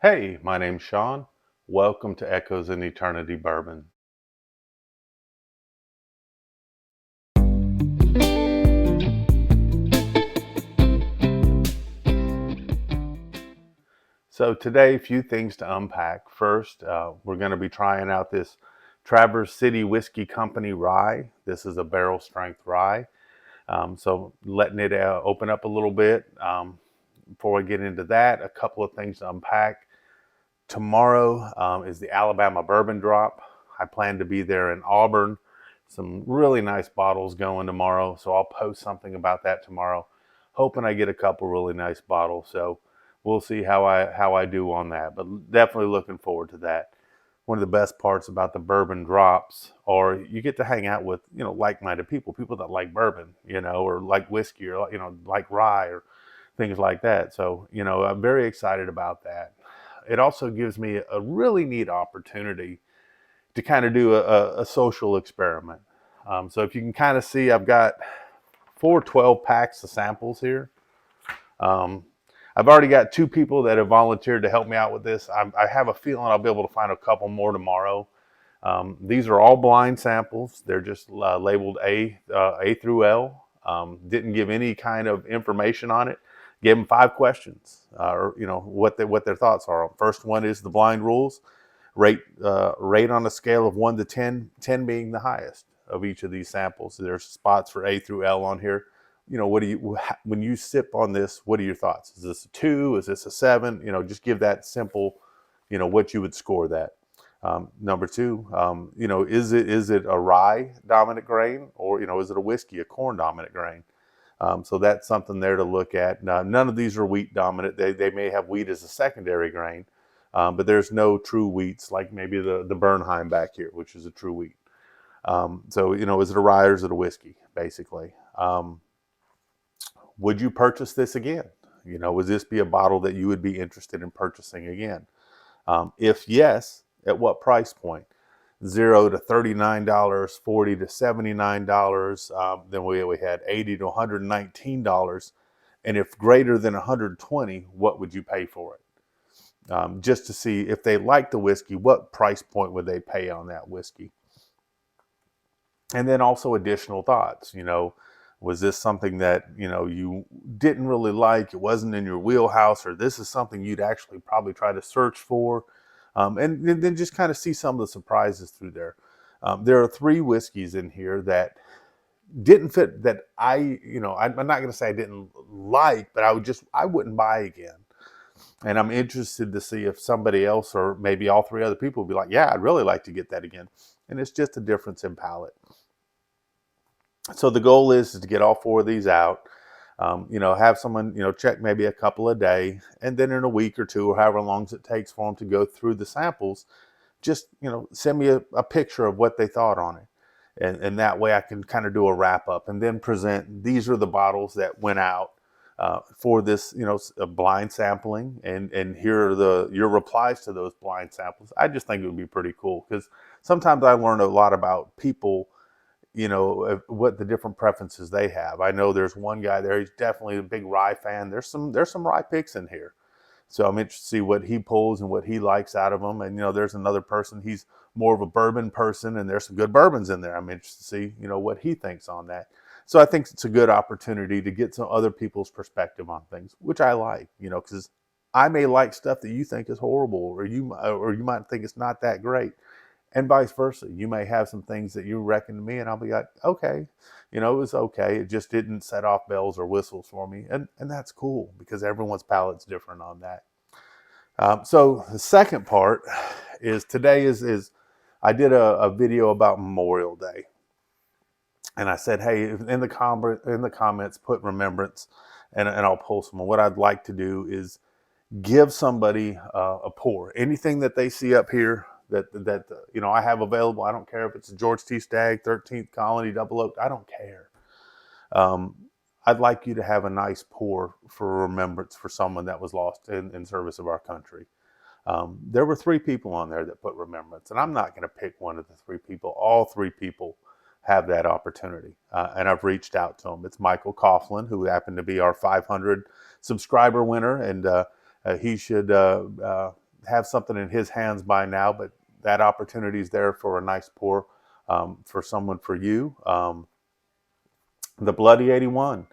Hey, my name's Sean. Welcome to Echoes in Eternity Bourbon. So today, a few things to unpack. First, we're going to be trying out this Traverse City Whiskey Company rye. This is a barrel strength rye. So letting it open up a little bit. Before I get into that, a couple of things to unpack. Tomorrow is the Alabama Bourbon Drop. I plan to be there in Auburn. Some really nice bottles going tomorrow, so I'll post something about that tomorrow. Hoping I get a couple really nice bottles. So we'll see how I do on that. But definitely looking forward to that. One of the best parts about the bourbon drops are you get to hang out with like-minded people that like bourbon, or like whiskey, or like rye or things like that. So I'm very excited about that. It also gives me a really neat opportunity to kind of do a social experiment. So if you can kind of see, I've got 4 12 packs of samples here. Um, I've already got 2 people that have volunteered to help me out with this. I have a feeling I'll be able to find a couple more tomorrow. These are all blind samples. They're just labeled A through L. Didn't give any kind of information on it. Gave them 5 questions, or what their thoughts are. First one is the blind rules. Rate on a scale of 1 to 10, 10 being the highest of each of these samples. There's spots for A through L on here. What do you when you sip on this? What are your thoughts? Is this a 2? Is this a 7? Just give that simple, what you would score that. Number 2, is it a rye dominant grain, or is it a whiskey, a corn dominant grain? So that's something there to look at. Now, none of these are wheat dominant. They may have wheat as a secondary grain, but there's no true wheats like maybe the Bernheim back here, which is a true wheat. So is it a rye or is it a whiskey, basically? Would you purchase this again? Would this be a bottle that you would be interested in purchasing again? If yes, at what price point? $0 to $39, $40 to $79. Then we had $80 to $119. And if greater than 120, what would you pay for it? Just to see if they like the whiskey, what price point would they pay on that whiskey? And then also additional thoughts. Was this something that you didn't really like? It wasn't in your wheelhouse, or this is something you'd actually probably try to search for, and then just kind of see some of the surprises through there. There are 3 whiskeys in here that didn't fit, that I'm not going to say I didn't like, but I wouldn't buy again. And I'm interested to see if somebody else, or maybe all 3 other people, will be like, yeah, I'd really like to get that again. And it's just a difference in palate. So the goal is to get all 4 of these out. Have someone check maybe a couple a day, and then in a week or 2, or however long it takes for them to go through the samples, just send me a picture of what they thought on it, and that way I can kind of do a wrap up and then present. These are the bottles that went out for this a blind sampling, and here are your replies to those blind samples. I just think it would be pretty cool, because sometimes I learn a lot about people, what the different preferences they have. I know there's one guy there, he's definitely a big rye fan. There's some rye picks in here. So I'm interested to see what he pulls and what he likes out of them. And there's another person, he's more of a bourbon person, and there's some good bourbons in there. I'm interested to see what he thinks on that. So I think it's a good opportunity to get some other people's perspective on things, which I like, because I may like stuff that you think is horrible, or you might think it's not that great, and vice versa. You may have some things that you reckon to me, and I'll be like, okay, it was okay. It just didn't set off bells or whistles for me, and that's cool, because everyone's palate's different on that. So the second part is today is I did a video about Memorial Day, and I said, hey, in the comments, put remembrance, and I'll pull some. What I'd like to do is give somebody a pour. Anything that they see up here that I have available. I don't care if it's a George T. Stagg, 13th Colony, Double Oak. I don't care. Um, I'd like you to have a nice pour for remembrance for someone that was lost in service of our country. There were 3 people on there that put remembrance, and I'm not going to pick one of the 3 people. All 3 people have that opportunity, and I've reached out to them. It's Michael Coughlin, who happened to be our 500 subscriber winner, and he should have something in his hands by now, but that opportunity is there for a nice pour for someone for you. The Bloody 81.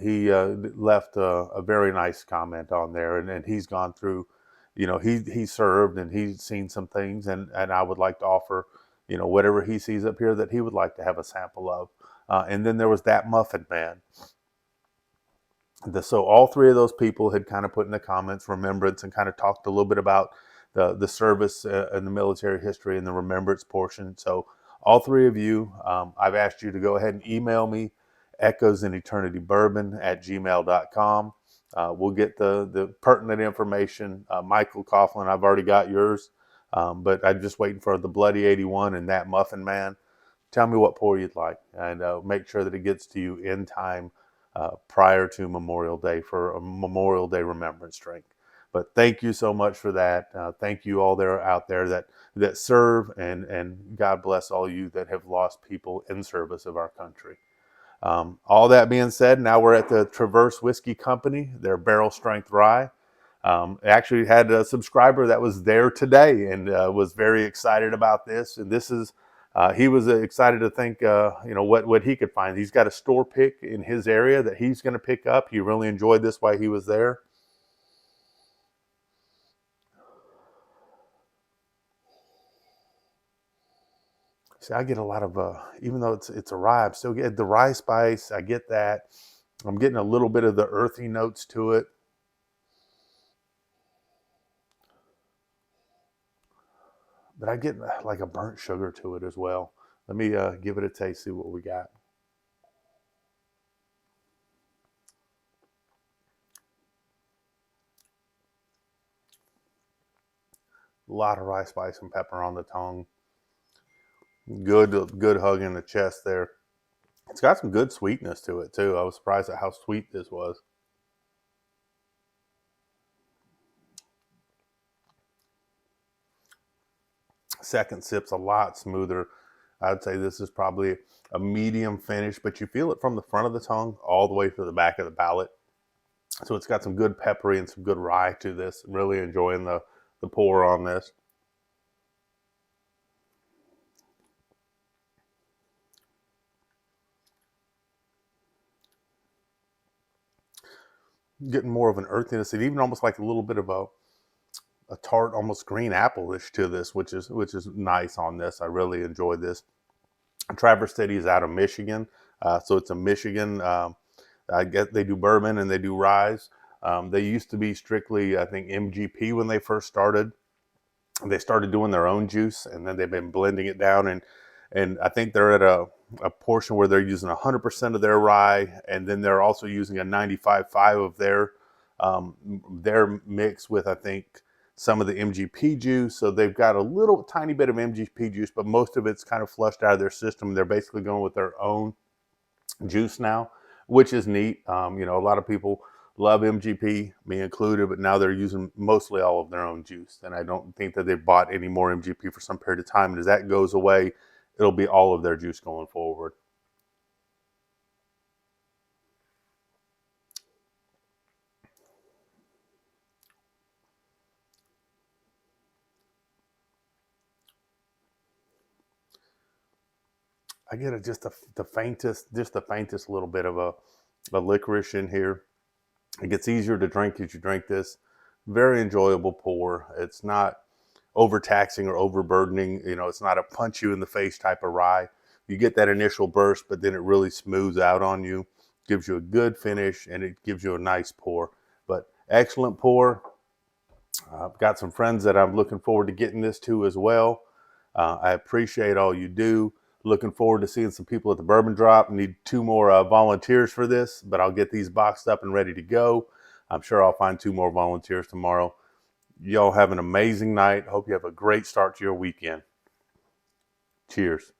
He left a very nice comment on there, and he's gone through, he served and he's seen some things, and I would like to offer, whatever he sees up here that he would like to have a sample of. And then there was that Muffin Man. So all three of those people had kind of put in the comments remembrance and kind of talked a little bit about the service and the military history and the remembrance portion. So all three of you, I've asked you to go ahead and email me echoesineternitybourbon@gmail.com. We'll get the pertinent information. Michael Coughlin, I've already got yours, but I'm just waiting for the Bloody 81 and that Muffin Man. Tell me what pour you'd like, and make sure that it gets to you in time prior to Memorial Day for a Memorial Day remembrance drink. But thank you so much for that. Thank you all there out there that serve, and God bless all you that have lost people in service of our country. All that being said, now we're at the Traverse Whiskey Company, their barrel strength rye. Actually had a subscriber that was there today and was very excited about this. And this is, he was excited to think, what he could find. He's got a store pick in his area that he's going to pick up. He really enjoyed this while he was there. See, I get a lot of, even though it's a rye, I'm still getting the rye spice. I get that. I'm getting a little bit of the earthy notes to it. But I get like a burnt sugar to it as well. Let me give it a taste, see what we got. A lot of rye spice and pepper on the tongue. Good hug in the chest there. It's got some good sweetness to it too. I was surprised at how sweet this was. Second sip's a lot smoother. I'd say this is probably a medium finish, but you feel it from the front of the tongue all the way to the back of the palate. So it's got some good peppery and some good rye to this. I'm really enjoying the pour on this. Getting more of an earthiness, and even almost like a little bit of a tart, almost green apple-ish to this, which is nice on this. I really enjoyed this. Traverse City is out of Michigan, so it's a Michigan. I guess they do bourbon and they do rye. They used to be strictly, I think, MGP when they first started. They started doing their own juice, and then they've been blending it down. And I think they're at a portion where they're using 100% of their rye, and then they're also using a 95.5 of their mix with, I think, some of the MGP juice. So they've got a little tiny bit of MGP juice, but most of it's kind of flushed out of their system. They're basically going with their own juice now, which is neat. A lot of people love MGP, me included, but now they're using mostly all of their own juice. And I don't think that they've bought any more MGP for some period of time. And as that goes away, it'll be all of their juice going forward. I get the faintest little bit of a licorice in here. It gets easier to drink as you drink this. Very enjoyable pour. It's not overtaxing or overburdening. It's not a punch you in the face type of rye. You get that initial burst, but then it really smooths out on you, gives you a good finish, and it gives you a nice pour. But excellent pour. I've got some friends that I'm looking forward to getting this to as well. I appreciate all you do. Looking forward to seeing some people at the Bourbon Drop. Need 2 more volunteers for this, but I'll get these boxed up and ready to go. I'm sure I'll find 2 more volunteers tomorrow. Y'all have an amazing night. Hope you have a great start to your weekend. Cheers.